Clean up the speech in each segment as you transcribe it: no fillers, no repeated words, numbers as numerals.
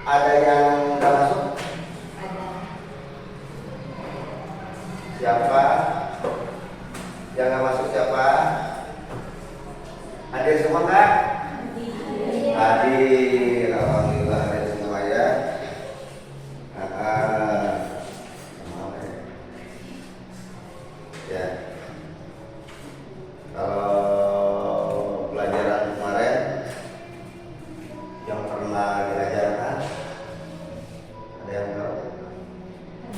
Ada yang nggak masuk? Ada. Siapa? Yang nggak masuk siapa? Hadir semua Kak? Hadir. Alhamdulillah hadir semua ya. Ya. Kalau pelajaran kemarin yang pernah diajarkan, ada yang tahu?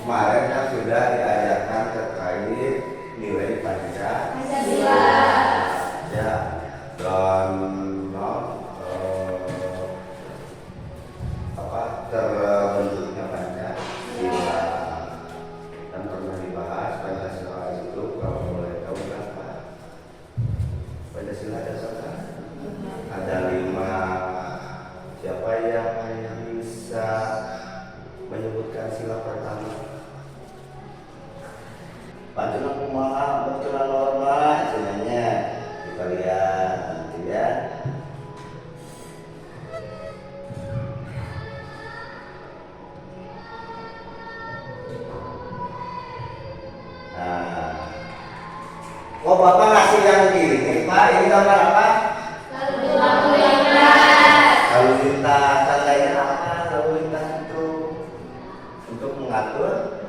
Kemarin kan sudah diajarkan terkait nilai Pancasila. Ya, dan terbentuknya Pancasila, dan pernah dibahas Pancasila itu kalau boleh tahu berapa? Pancasila ada berapa? Ada 5. Siapa yang bisa menyebutkan sila pertama? Pantulan kumaha, betulan norma, sebenarnya kita lihat nanti ya. Nah, kok Bapak ngasih yang gini, Pak? Ini gambar apa? Lalu lintas. Lalu lintas, tandanya apa? Lalu lintas itu untuk mengatur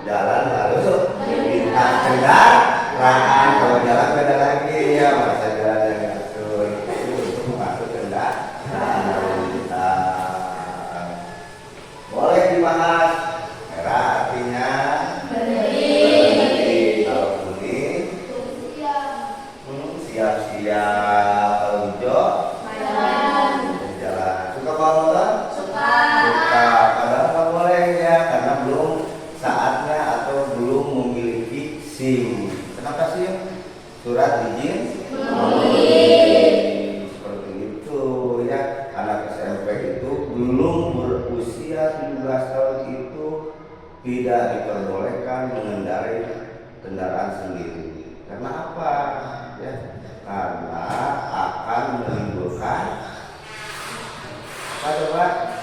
jalan lalu lintas kendaraan. Kalau jalan beda lagi ya, masa jalan yang ngatur itu untuk mengatur kendaraan lalu lintas. Boleh dibahas. Merah artinya berhenti. Kalau kuning siap-siap. Kalau hijau jalan. Suka bawa motor? Suka. Padahal nggak boleh ya, karena belum saatnya atau belum memiliki SIM. Kenapa SIM? Surat izin seperti itu ya. Anak SMP itu belum berusia 17 tahun itu tidak diperbolehkan mengendarai kendaraan sendiri. Karena apa? Ya, karena akan menimbulkan apa coba?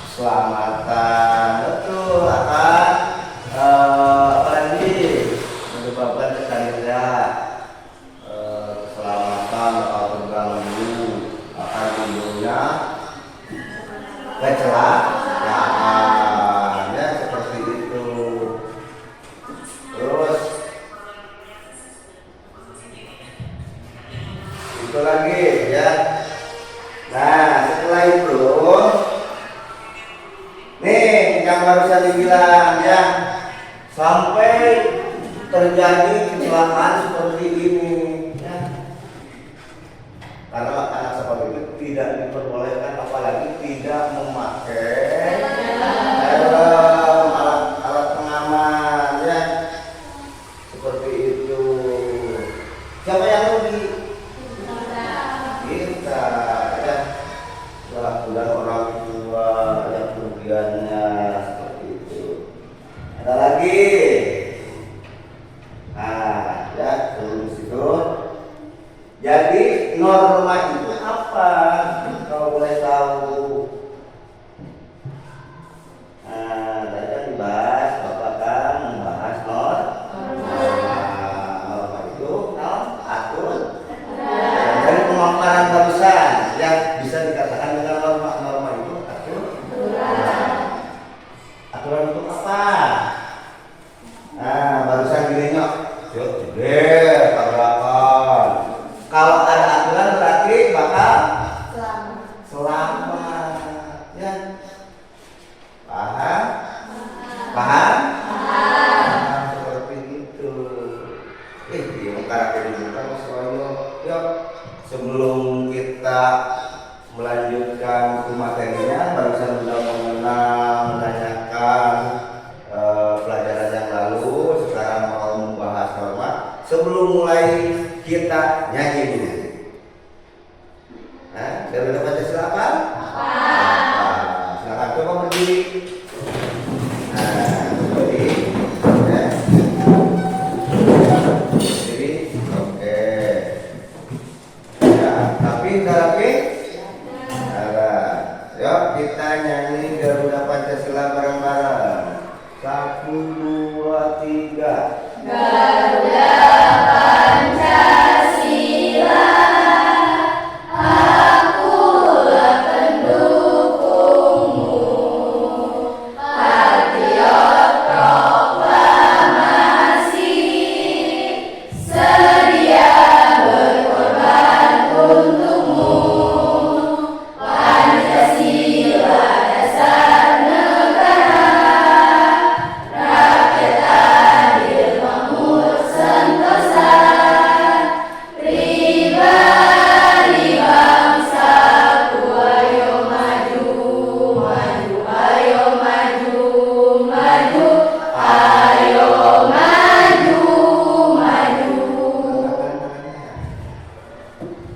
Keselamatan. Betul, akan apa lagi? Menyebabkan kecelakaan, keselamatan atau terganggu, akan timbulnya kecelakaan ya, seperti itu. Terus itu lagi ya. Nah, setelah itu nih yang barusan dibilang ya, sampai terjadi kecelakaan seperti ini ya. Karena anak sekolah itu tidak diperbolehkan, apalagi tidak memakai helm, alat pengaman ya, seperti itu. Siapa yang rugi? Kita ya. Dan orang tua yang kerugiannya seperti itu. Ada lagi. Nah, ya terus itu. Jadi norma itu apa? Kalau boleh tahu. Nah, tadi kan dibahas, Bapak kan membahas norma itu atur. Dari pemaparan barusan yang bisa dikatakan dengan norma itu aturan untuk apa? Nah, barusan gini nyok, jeder, tabrakan. Kalau ada aturan berarti bakal selamat. Ya, paham? Paham? Seperti itu. Dia karakter kita Mas Wayo. Yuk, sebelum kita melanjutkan ke materinya, barusan sudah menanyakan pelajaran yang lalu. Sekarang mau membahas norma. Sebelum mulai kita nyanyi dulu. Dari Pancasila apa? Silakan coba berdiri. Nah, berdiri. Ya. Berdiri. Oke. Ya, tapi kita nyanyi Garuda Pancasila bareng-bareng. 1, 2, 3. Garuda Pancasila, akulah pendukungmu, patriot proklamasi, sedia berkorban untukmu. Pancasila dasar negara, rakyat adil makmur sentosa, pribadi bangsaku ayo maju, maju, ayo maju, maju, ayo maju, maju.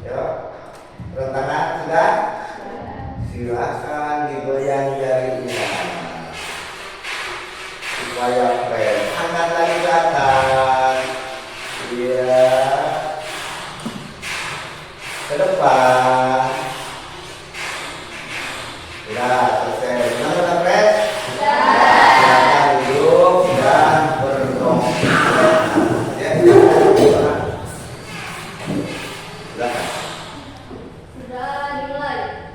Yuk, tangan sudah? Silakan digoyang jarinya supaya keren. Angkat lagi ke atas. Iya. Ke depan. Ya, selesai. Sudah keren? Silakan duduk dan berdongkrak. Ya, silakan. Sudah dimulai.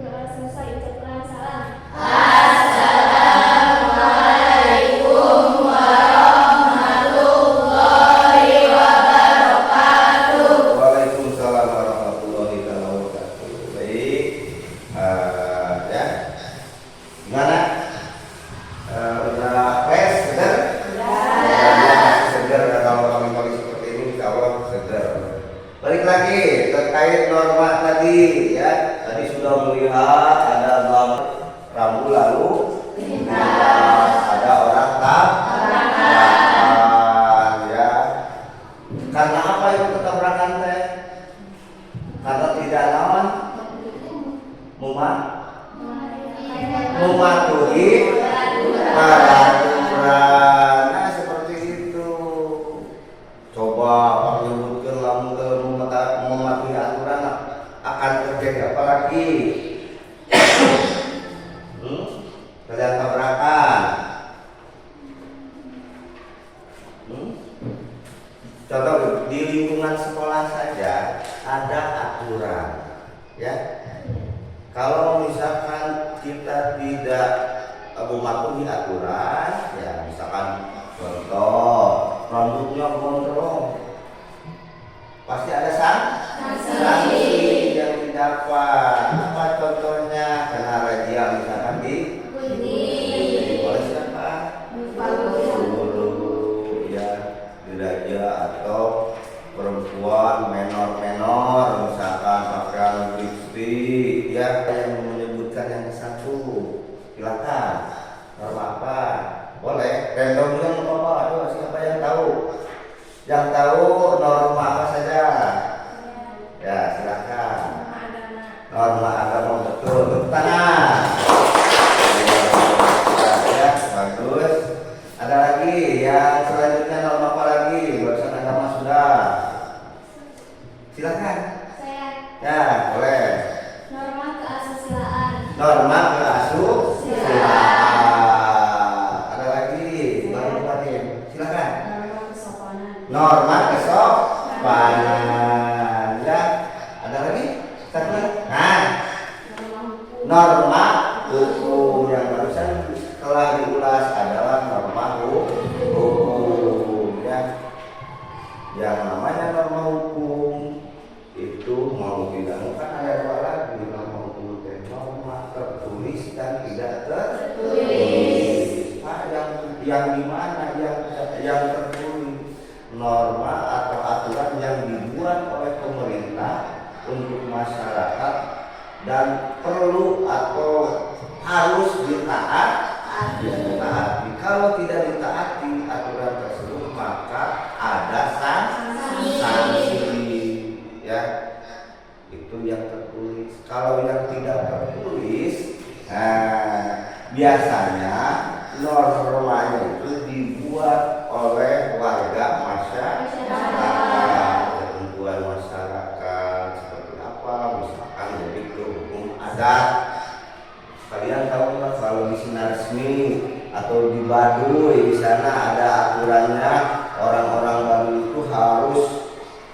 Sudah selesai ucapan salam. Assalamualaikum warahmatullahi wabarakatuh. Waalaikumsalam warahmatullahi wabarakatuh. Baik, ya, gimana? Udah fresh, segar? Ya, segar. Kalau pagi-pagi seperti ini, insya Allah segar. Balik lagi terkait norma tadi, ya. Tadi sudah melihat ada bang rambu lalu lintas, ada orang tabrakan, ya. Karena apa itu ketabrakan teh? Karena tidak lawan mematuhi peraturan. Nah, seperti itu. Coba menyebutkan lamun mematuhi aturan akan terjadi apa lagi? Kalian tabrakan. Contoh di lingkungan sekolah saja ada aturan, ya. Kalau misalkan kita tidak mematuhi aturan, ya misalkan contoh rambutnya gondrong, pasti ada sanksi yang didapat. Apa contohnya? Kena razia misalkan di oleh siapa? Guru, ya, dirajia atau perempuan menor misalkan pakaian lipstick, ya, yang menyebutkan yang satu. Silakan. Norma apa? Boleh. Random juga nggak apa-apa. Ayo, siapa yang tahu? Yang tahu norma apa saja? Ya, silakan. Norma agama, betul. Tepuk tangan. Ya, bagus. Ada lagi yang selanjutnya norma apa lagi? Barusan agama sudah. Silakan. Saya. Ya, boleh. Norma keasusilaan. Norma keasusilaan. Ada lagi? Baru kemarin. Silakan. Norma kesopanan. Norma kesopanan. Ya, ada lagi? Satu lagi. Nah, norma hukum yang barusan telah diulas adalah norma hukum, ya. Yang namanya norma hukum itu mau tidak mau kan ada dua lagi norma hukum itu, norma tertulis dan tidak tertulis. Nah, yang di mana yang tertulis? Norma atau aturan yang dibuat oleh pemerintah untuk masyarakat dan perlu atau harus ditaati. Kalau tidak ditaati aturan tersebut, maka ada sanksi, ya. Itu yang tertulis. Kalau yang tidak tertulis, biasanya normanya itu dibuat oleh warga masyarakat.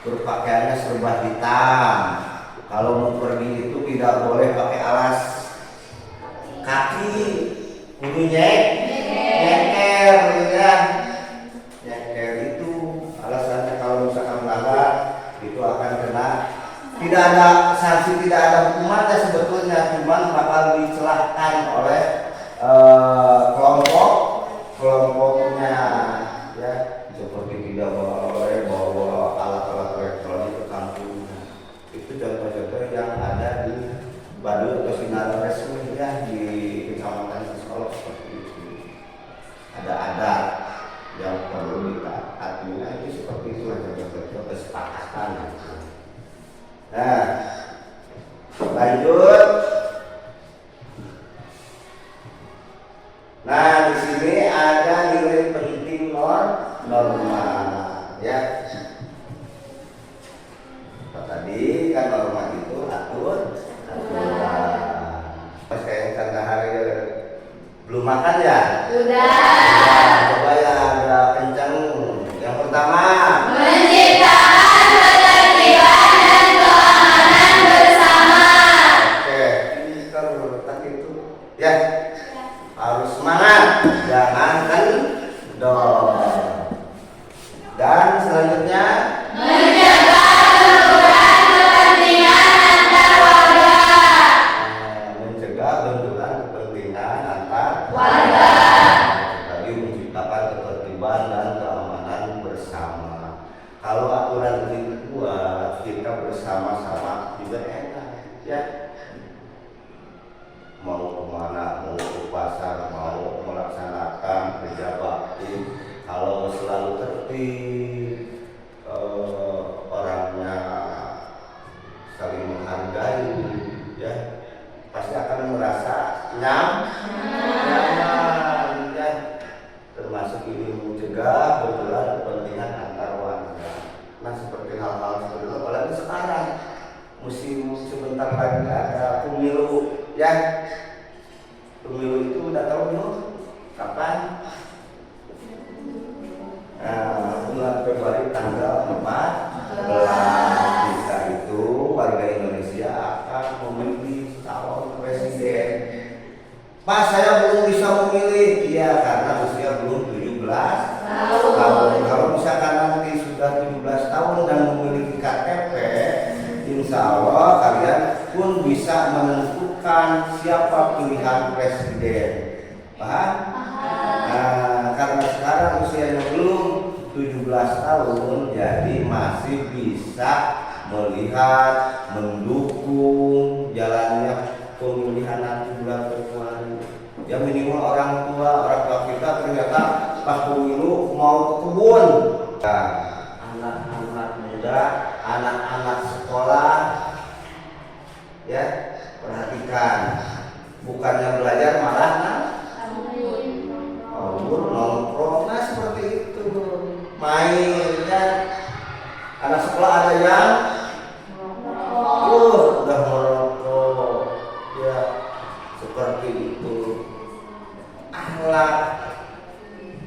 berpakaiannya serba hitam. Kalau mau pergi itu tidak boleh pakai alas kaki, kudu nyeker ya. Nyeker itu alasannya kalau misalkan melanggar itu akan kena, tidak ada sanksi, tidak ada hukumannya sebetulnya, cuman bakal dicelahkan oleh kelompoknya ya, seperti tidak boleh bawa alat-alat elektronik ke kampungnya. Itu contoh-contoh yang ada di Baduy atau Sinar Resmi ya, di Kecamatan Sekolah seperti itu. Ada adat yang perlu ditaatinya, itu seperti itu aja, contoh kesepakatan. Nah, lanjut. Nah, di sini ada nilai penting norma ya. Tadi kan norma itu aturan. Mas kayak tanda hari belum makan ya? Sudah. Coba ya agak kencang. Yang pertama, Menciptakan ketertiban dan keamanan bersama. oke, ini kalau letak itu ya harus semangat, jangan kendor. Dan selanjutnya Menjaga kerukunan kepentingan antar warga. mencegah benturan kepentingan antar Warga. tadi menciptakan ketertiban dan keamanan bersama. Kalau aturan ini dibuat, kita bersama-sama juga enak ya. Mau kemana, mau ke pasar, mau melaksanakan kerja bakti, kalau selalu tertib, orangnya saling menghargai ya, pasti akan merasa nyaman ya. Termasuk ini mencegah benturan kepentingan antar warga. Nah, seperti hal-hal seperti itu, apalagi sekarang musim sebentar lagi ada pemilu ya. Pemilu itu udah tahu belum kapan? Nah, bulan Februari tanggal 14 kita itu warga Indonesia akan memilih calon presiden. Pak, saya belum bisa memilih. Iya, karena usia belum 17 tahun. Kalau misalkan nanti sudah 17 tahun dan memiliki KTP, insya Allah kalian pun bisa menentukan siapa pilihan presiden. Paham? Nah, karena sekarang usianya belum 17 tahun, jadi masih bisa melihat, mendukung jalannya pemilihan nanti bulan Februari. Ya minimal orang tua kita ternyata pas pemilu mau ke kebun. Nah, anak-anak muda, anak-anak sekolah, ya perhatikan, bukannya belajar malah nongkrong, nah seperti itu, main ya. Anak sekolah ada yang udah merokok, ya seperti itu. Akhlak,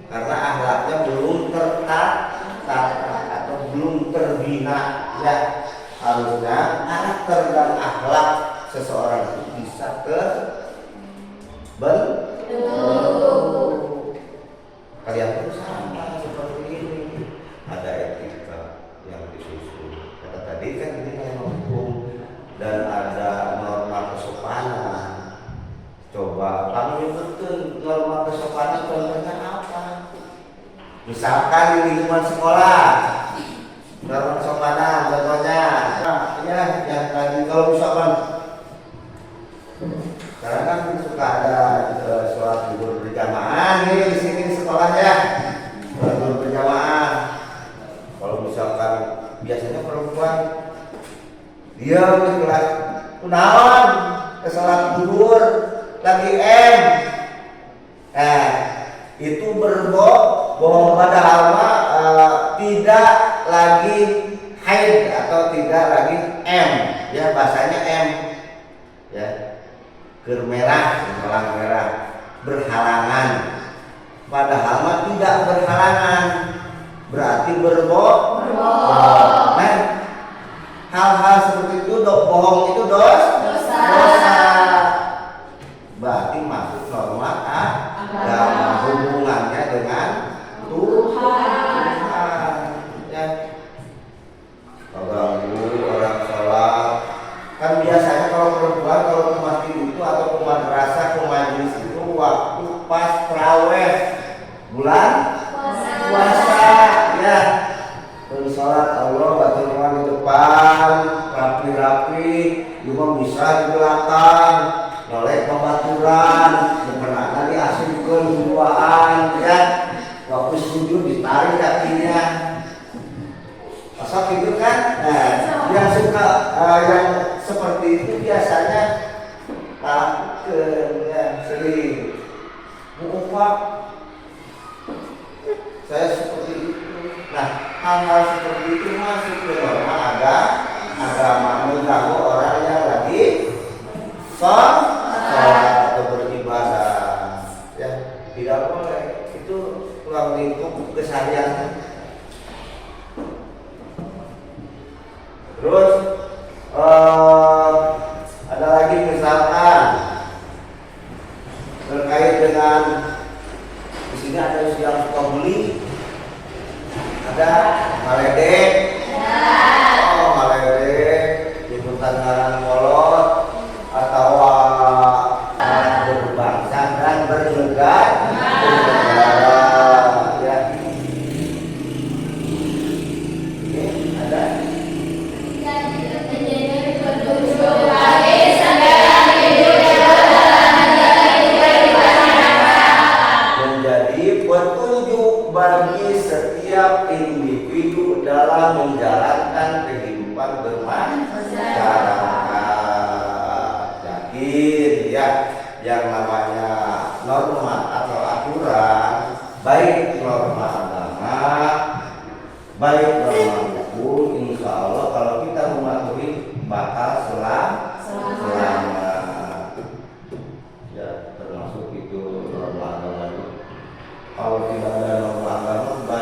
karena akhlaknya belum tertata atau belum terbina ya, harusnya karakter dan akhlak seseorang itu bisa terbentuk. Kalian pun sama seperti ini, ada etika yang disusun. Kata tadi kan ini memang hukum dan ada norma kesopanan. Coba kamu nyebutkan norma kesopanan, contohnya apa? Misalkan di lingkungan sekolah, norma kesopanan contohnya, nah, ya yang tadi kalau misalkan sekarang kan suka ada sholat zuhur berjamaah nih di sini di sekolahnya, sholat zuhur berjamaah. Kalau misalkan biasanya perempuan dia di kelas kunaon ke sholat zuhur lagi itu bahwa padahal tidak lagi haid atau tidak lagi ya, bahasanya ya, merah berhalangan, padahal tidak berhalangan berarti nah tarik kakinya. Masuk gitu kan? Nah, yang suka yang seperti itu biasanya ya, sering mengungkap saya seperti itu. Nah, hal-hal seperti itu masuk ke norma agama, mengganggu orang yang lagi sholat atau beribadah. Ya, tidak boleh. Itu ruang lingkup keseharian. Terus ada lagi misalkan terkait dengan di sini ada yang suka beli, ada maledek, maledek, liputan ngaran molot atau berbangsa dan bernegara, ya. Ini ada. Petunjuk bagi setiap individu dalam menjalankan kehidupan bermasyarakat. Yakin ya, yang namanya norma atau aturan, baik norma agama, baik norma hukum, insya Allah kalau kita mematuhi bakal selamat. Ya, termasuk itu norma agama itu. Kalau tidak ada norma agama,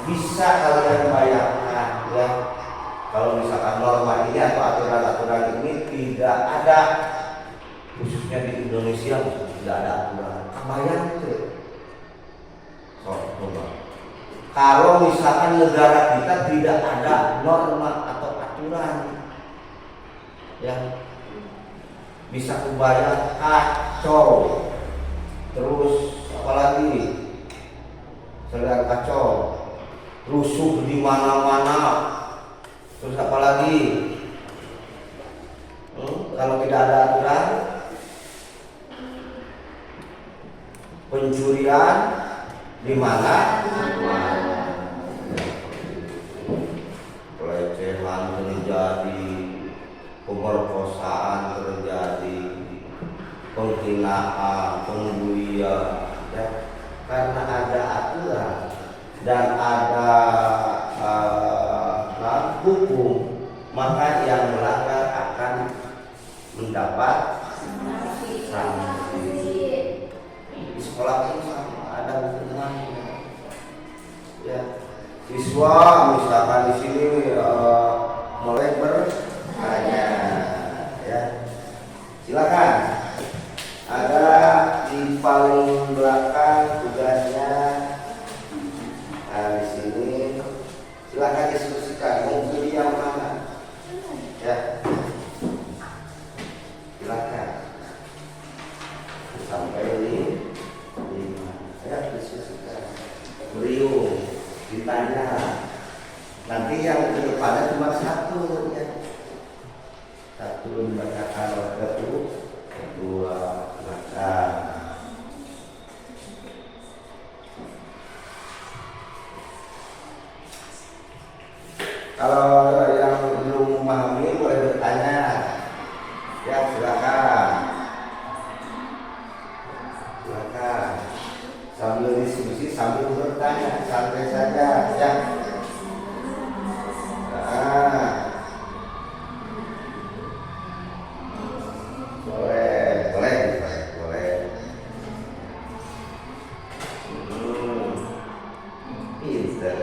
bisa kalian bayangkan ya. Kalau misalkan norma ini atau aturan-aturan ini tidak ada, khususnya di Indonesia tidak ada aturan. Kebayang itu? Coba. Kalau misalkan negara kita tidak ada norma atau aturan, ya bisa kebayang kacau. Terus apalagi? Sedang kacau, rusuh di mana-mana. Terus apa lagi? Kalau tidak ada aturan, pencurian di mana? Pelecehan terjadi, pemerkosaan terjadi, penghinaan, pembulian, ya. Karena ada aturan dan ada hukum, maka yang melanggar akan mendapat sanksi. Di sekolah pun sama, ada hukumannya. Ya, siswa misalkan di sini mulai bertanya, ya, silakan. Ada di paling belakang tugasnya. Nah, di sini silakan diskusikan. Mau pilih yang mana? Ya, silakan. Sampai ini ya, diskusikan. Beliau ditanya. Nanti yang ke depannya cuma satu, ya. Satu membacakan waktu, kedua makan. Kalau yang belum memahami boleh bertanya, ya silakan. Silakan sambil diskusi sambil bertanya, santai saja, ya. Nah, boleh. Pinter,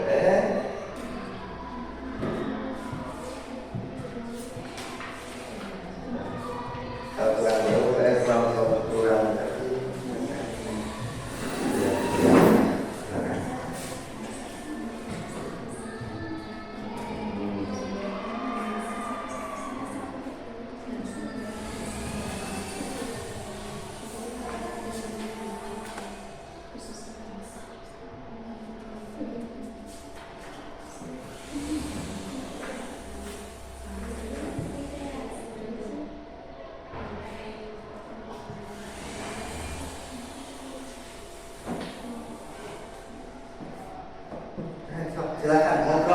silakan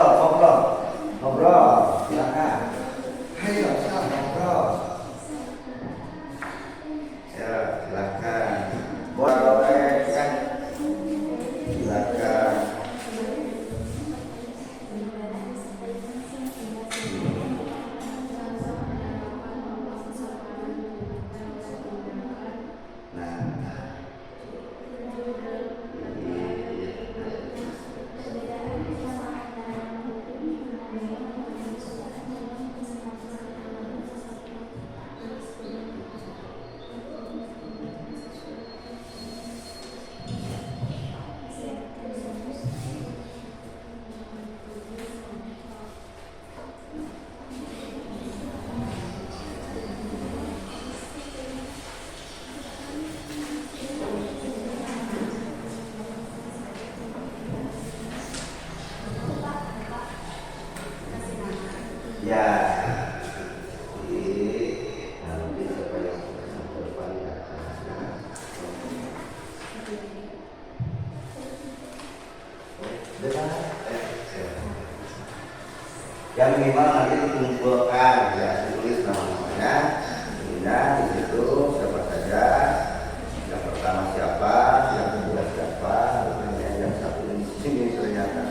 ngobrol, silakan. Ayo, ngobrol. Ya, silakan. Boleh kan? Silakan. Ya, nanti siapa yang depan ya. Yang minimal nanti dikumpulkan ya, ditulis namanya, kemudian di situ siapa saja, yang pertama siapa, yang kedua siapa, kemudian yang satu di sini ternyata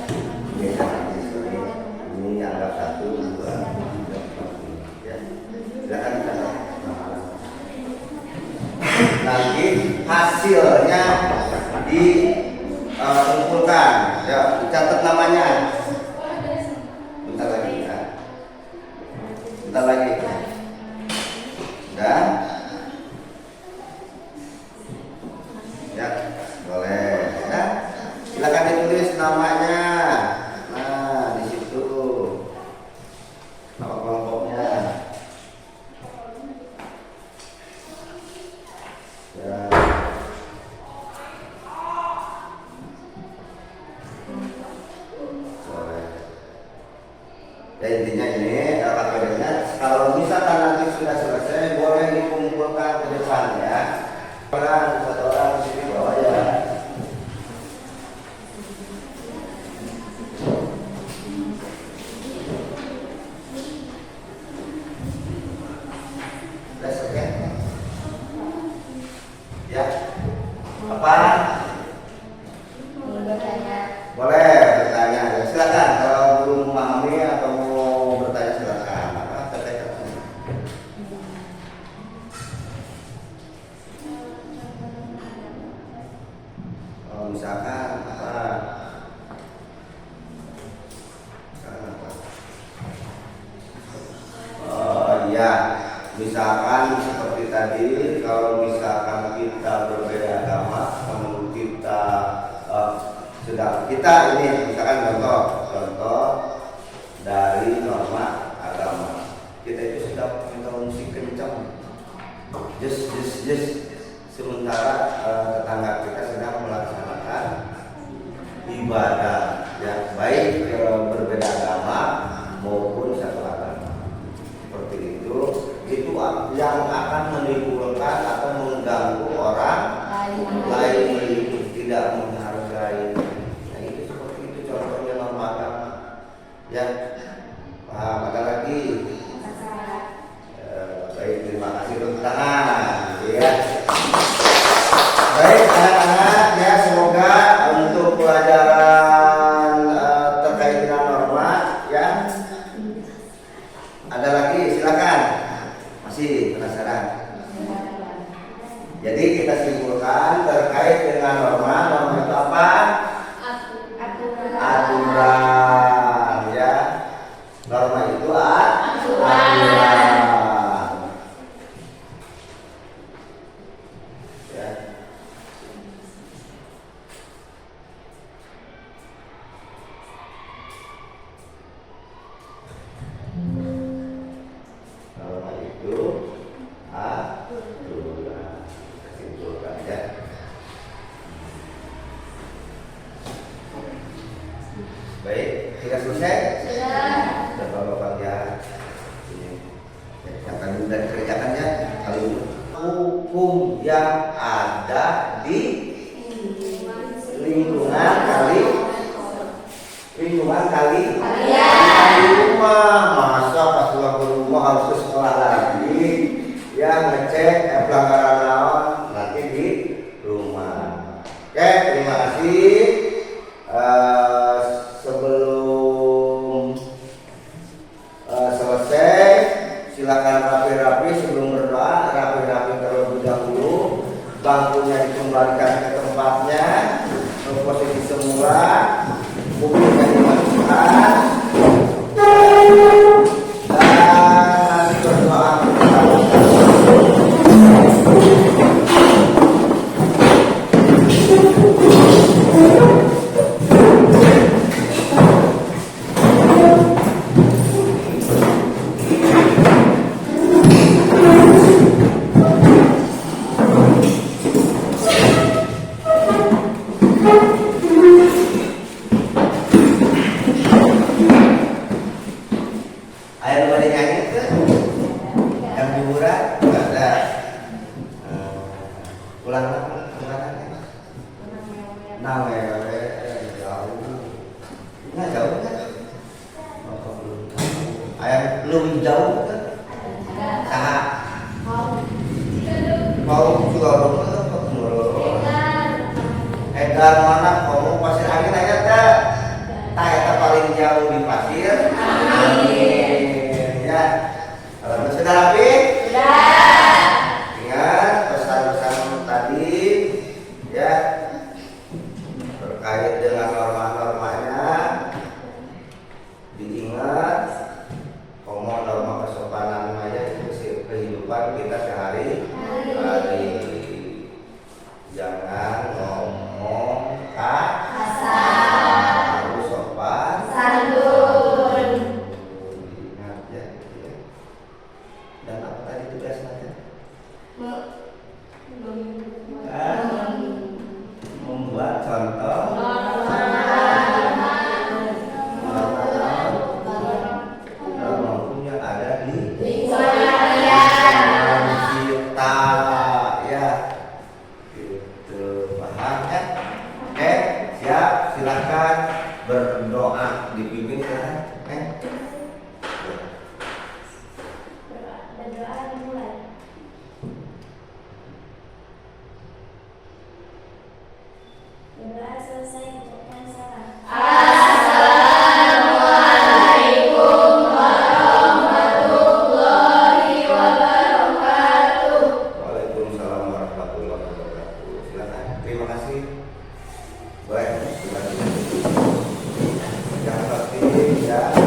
ini anggap 1, 2, 3, 4, ya. Silakan kita nanti hasilnya dikumpulkan, ya, dicatat namanya. Bentar lagi ya. Bentar lagi. Dan ya, boleh ya. Silakan ditulis namanya. Nah, di situ nama kelompoknya. Ya. Boleh. Ya, intinya ini KPD-nya kalau misalkan nanti sudah selesai boleh dikumpulkan ke depan ya. Satu orang di sini bawa ya. Oke. Ya. Apa? Boleh bertanya. Ya, silakan kalau belum memahami atau mau bertanya silakan. Apa terkait? Misalkan apa? Oh iya, misalkan seperti tadi, kalau misalkan kita berbeda agama, namun kita sedang kita ini misalkan contoh dari norma agama, kita itu sedang musik kencang, sementara tetangga kita sedang melaksanakan ibadah, ya, baik berbeda agama maupun satu agama. Seperti itu yang akan menimbulkan atau mengganggu orang lain, tidak menghargai. Nah, itu seperti itu contohnya norma agama. Ya, paham? Ada lagi? Baik, terima kasih tepuk tangan. Ya. Baik anak-anak, ya, semoga untuk pelajaran terkait dengan norma, ya. Ada lagi, silakan. Masih penasaran? Jadi kita simpulkan terkait dengan norma itu apa? Aturan, ya. Norma itu aturan. Ya. Norma itu aturan. Simpulkan ya. Baik, sudah selesai? Sudah. Bapak-bapak ya. Ini yang akan sudah dikerjakan ya. Kali ini hukum yang ada di lingkungan kali Lingkungan kali Kalian. di rumah. Masa pas pulang ke rumah harus ke sekolah lagi? Ya ngecek pelanggaran naon nanti di rumah. Oke, terima kasih. Sebelum selesai, silakan rapi-rapi sebelum berdoa, rapi-rapi terlebih dahulu. Bangkunya dikembalikan ke tempatnya, ke posisi semula, bukunya dimasukkan, dan nanti berdoa. Ayo pada nyanyi ke yang hiburan nggak ada. Ulang nah jauh nggak jauh kan? Ayam lebih jauh kan? Saha mau juga Edar mana kamu pasir angin aja tak? Tak eta paling jauh di pasir. Amin. Ya. Kalau sudah rapi? Sudah. Ingat pesan-pesan tadi ya terkait dengan norma-normanya diingat. Ngomong norma kesopanan aja itu kehidupan kita sehari-hari. Jangan ngomong kasar, harus sopan Santun. ingat ya. Dan apa tadi tugasnya? Membuat contoh norma yang ada di lingkungan kita ya. Gitu, paham ya? Oke, siap, silakan berdoa dipimpin kan? Berdoa dimulai. Berdoa selesai ucapkan salam. Assalamualaikum warahmatullahi wabarakatuh. Waalaikumsalam warahmatullahi wabarakatuh. Silakan. Terima kasih. Baik, terima kasih. Yang pasti ya.